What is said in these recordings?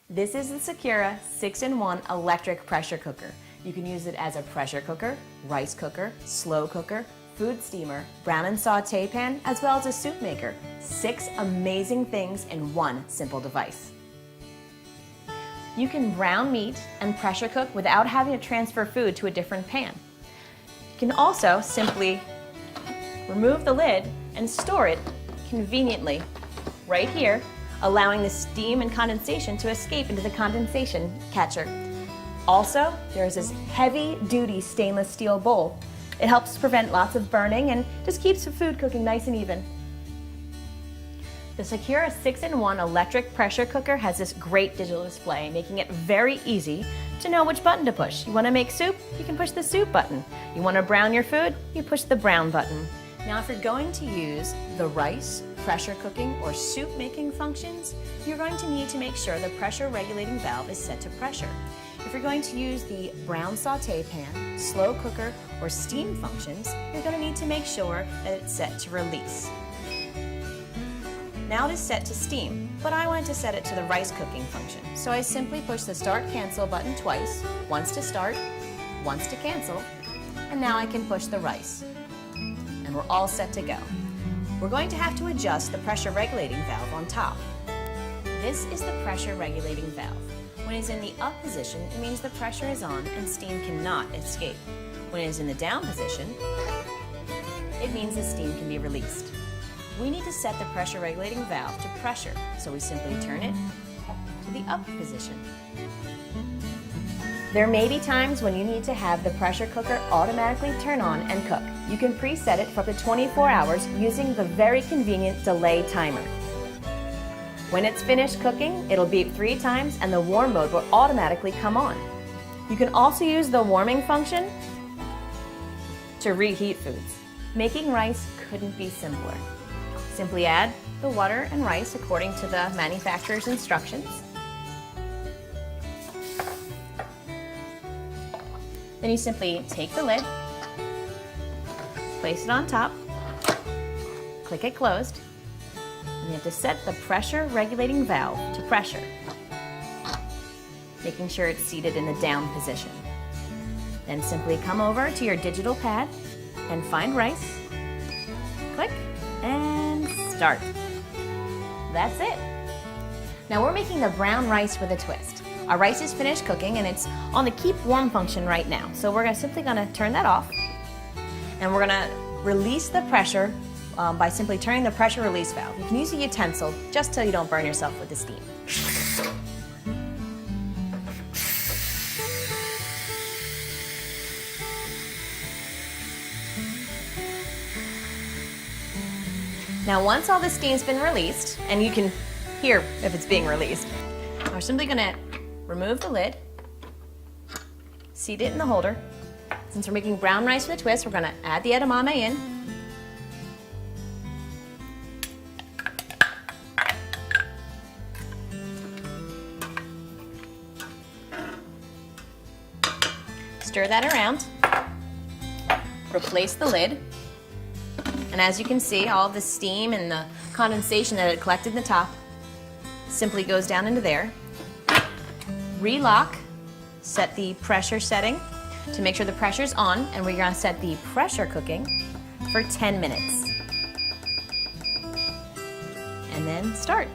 This is the Secura 6-in-1 electric pressure cooker. You can use it as a pressure cooker, rice cooker, slow cooker, food steamer, brown and saute pan, as well as a soup maker. 6 amazing things in one simple device. You can brown meat and pressure cook without having to transfer food to a different pan. You can also simply remove the lid and store it conveniently right here, allowing the steam and condensation to escape into the condensation catcher. Also, there's this heavy-duty stainless steel bowl. It helps prevent lots of burning and just keeps the food cooking nice and even. The Secura 6-in-1 electric pressure cooker has this great digital display, making it very easy to know which button to push. You want to make soup? You can push the soup button. You want to brown your food? You push the brown button. Now, if you're going to use the rice, pressure cooking, or soup making functions, you're going to need to make sure the pressure regulating valve is set to pressure. If you're going to use the brown saute pan, slow cooker, or steam functions, you're going to need to make sure that it's set to release. Now it is set to steam, but I want to set it to the rice cooking function. So I simply push the start cancel button twice, once to start, once to cancel, and now I can push the rice. And we're all set to go. We're going to have to adjust the pressure regulating valve on top. This is the pressure regulating valve. When it's in the up position, it means the pressure is on and steam cannot escape. When it is in the down position, it means the steam can be released. We need to set the pressure regulating valve to pressure, so we simply turn it to the up position. There may be times when you need to have the pressure cooker automatically turn on and cook. You can preset it for up to 24 hours using the very convenient delay timer. When it's finished cooking, it'll beep 3 times and the warm mode will automatically come on. You can also use the warming function to reheat foods. Making rice couldn't be simpler. Simply add the water and rice according to the manufacturer's instructions. Then you simply take the lid, place it on top, click it closed, and you have to set the pressure regulating valve to pressure, making sure it's seated in the down position. Then simply come over to your digital pad and find rice, click, and start. That's it. Now we're making the brown rice with a twist. Our rice is finished cooking and it's on the keep warm function right now. So we're simply going to turn that off and we're going to release the pressure by simply turning the pressure release valve. You can use a utensil just so you don't burn yourself with the steam. Now once all the steam's been released, and you can hear if it's being released, we're simply going to remove the lid, seat it in the holder. Since we're making brown rice with a twist, we're going to add the edamame in. Stir that around. Replace the lid. And as you can see, all the steam and the condensation that had collected in the top simply goes down into there. Relock, set the pressure setting to make sure the pressure's on, and we're going to set the pressure cooking for 10 minutes. And then start.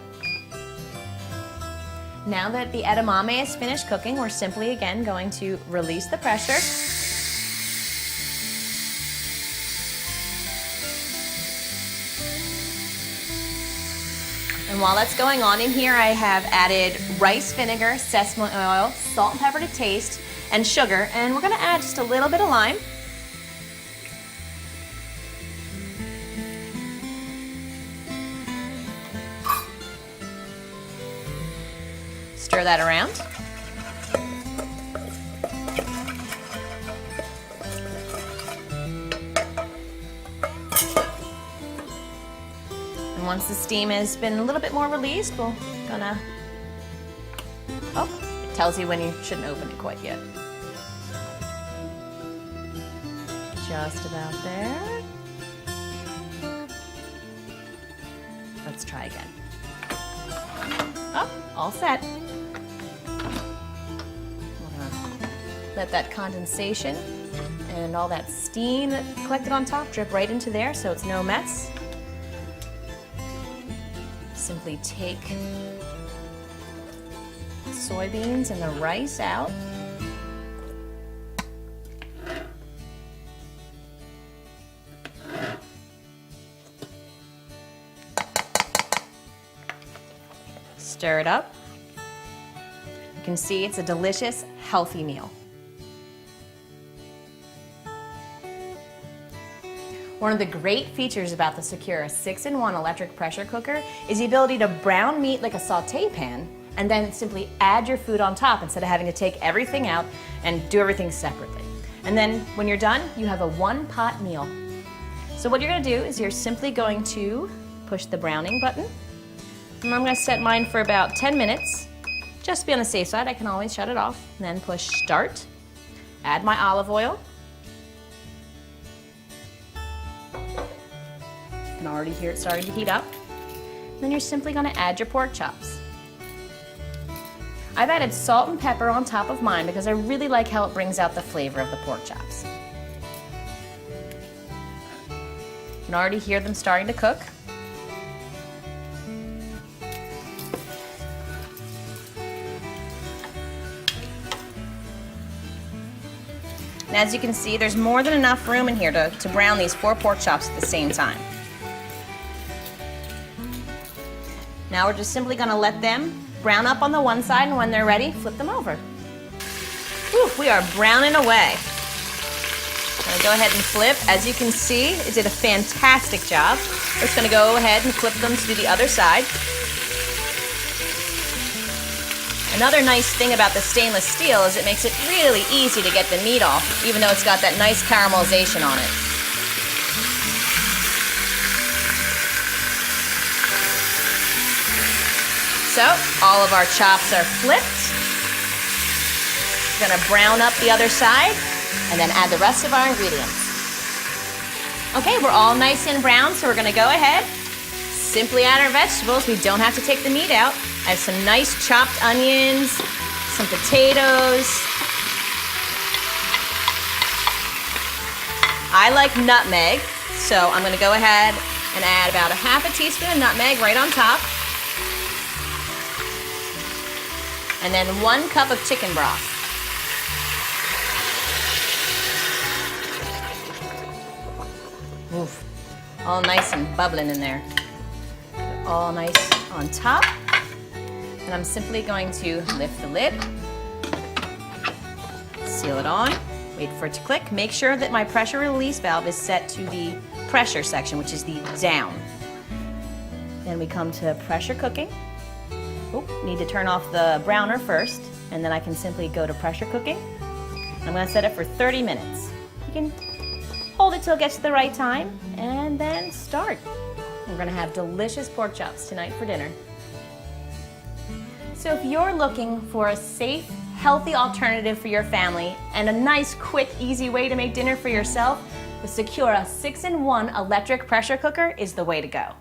Now that the edamame is finished cooking, we're simply again going to release the pressure. And while that's going on in here, I have added rice vinegar, sesame oil, salt and pepper to taste, and sugar. And we're going to add just a little bit of lime. Stir that around. And once the steam has been a little bit more released, we're gonna, it tells you when you shouldn't open it quite yet. Just about there. Let's try again. Oh, all set. Let that condensation and all that steam that collected on top drip right into there so it's no mess. Simply take the soybeans and the rice out. Stir it up. You can see it's a delicious, healthy meal. One of the great features about the Secura 6-in-1 electric pressure cooker is the ability to brown meat like a sauté pan and then simply add your food on top instead of having to take everything out and do everything separately. And then when you're done, you have a one-pot meal. So what you're going to do is you're simply going to push the browning button. And I'm going to set mine for about 10 minutes. Just to be on the safe side, I can always shut it off. And then push start. Add my olive oil. You can already hear it starting to heat up. Then you're simply going to add your pork chops. I've added salt and pepper on top of mine because I really like how it brings out the flavor of the pork chops. You can already hear them starting to cook. And as you can see, there's more than enough room in here to brown these 4 pork chops at the same time. Now we're just simply going to let them brown up on the one side, and when they're ready, flip them over. Whew, we are browning away. I'm going to go ahead and flip. As you can see, it did a fantastic job. We're just going to go ahead and flip them to do the other side. Another nice thing about the stainless steel is it makes it really easy to get the meat off, even though it's got that nice caramelization on it. So, all of our chops are flipped. We're gonna brown up the other side and then add the rest of our ingredients. Okay, we're all nice and brown, so we're gonna go ahead, simply add our vegetables. We don't have to take the meat out. I have some nice chopped onions, some potatoes. I like nutmeg, so I'm gonna go ahead and add about a half a teaspoon of nutmeg right on top. And then 1 cup of chicken broth. Oof, all nice and bubbling in there. All nice on top. And I'm simply going to lift the lid, seal it on, wait for it to click. Make sure that my pressure release valve is set to the pressure section, which is the down. Then we come to pressure cooking. Oh, need to turn off the browner first, and then I can simply go to pressure cooking. I'm going to set it for 30 minutes. You can hold it till it gets to the right time, and then start. We're going to have delicious pork chops tonight for dinner. So if you're looking for a safe, healthy alternative for your family and a nice, quick, easy way to make dinner for yourself, the Secura 6-in-1 electric pressure cooker is the way to go.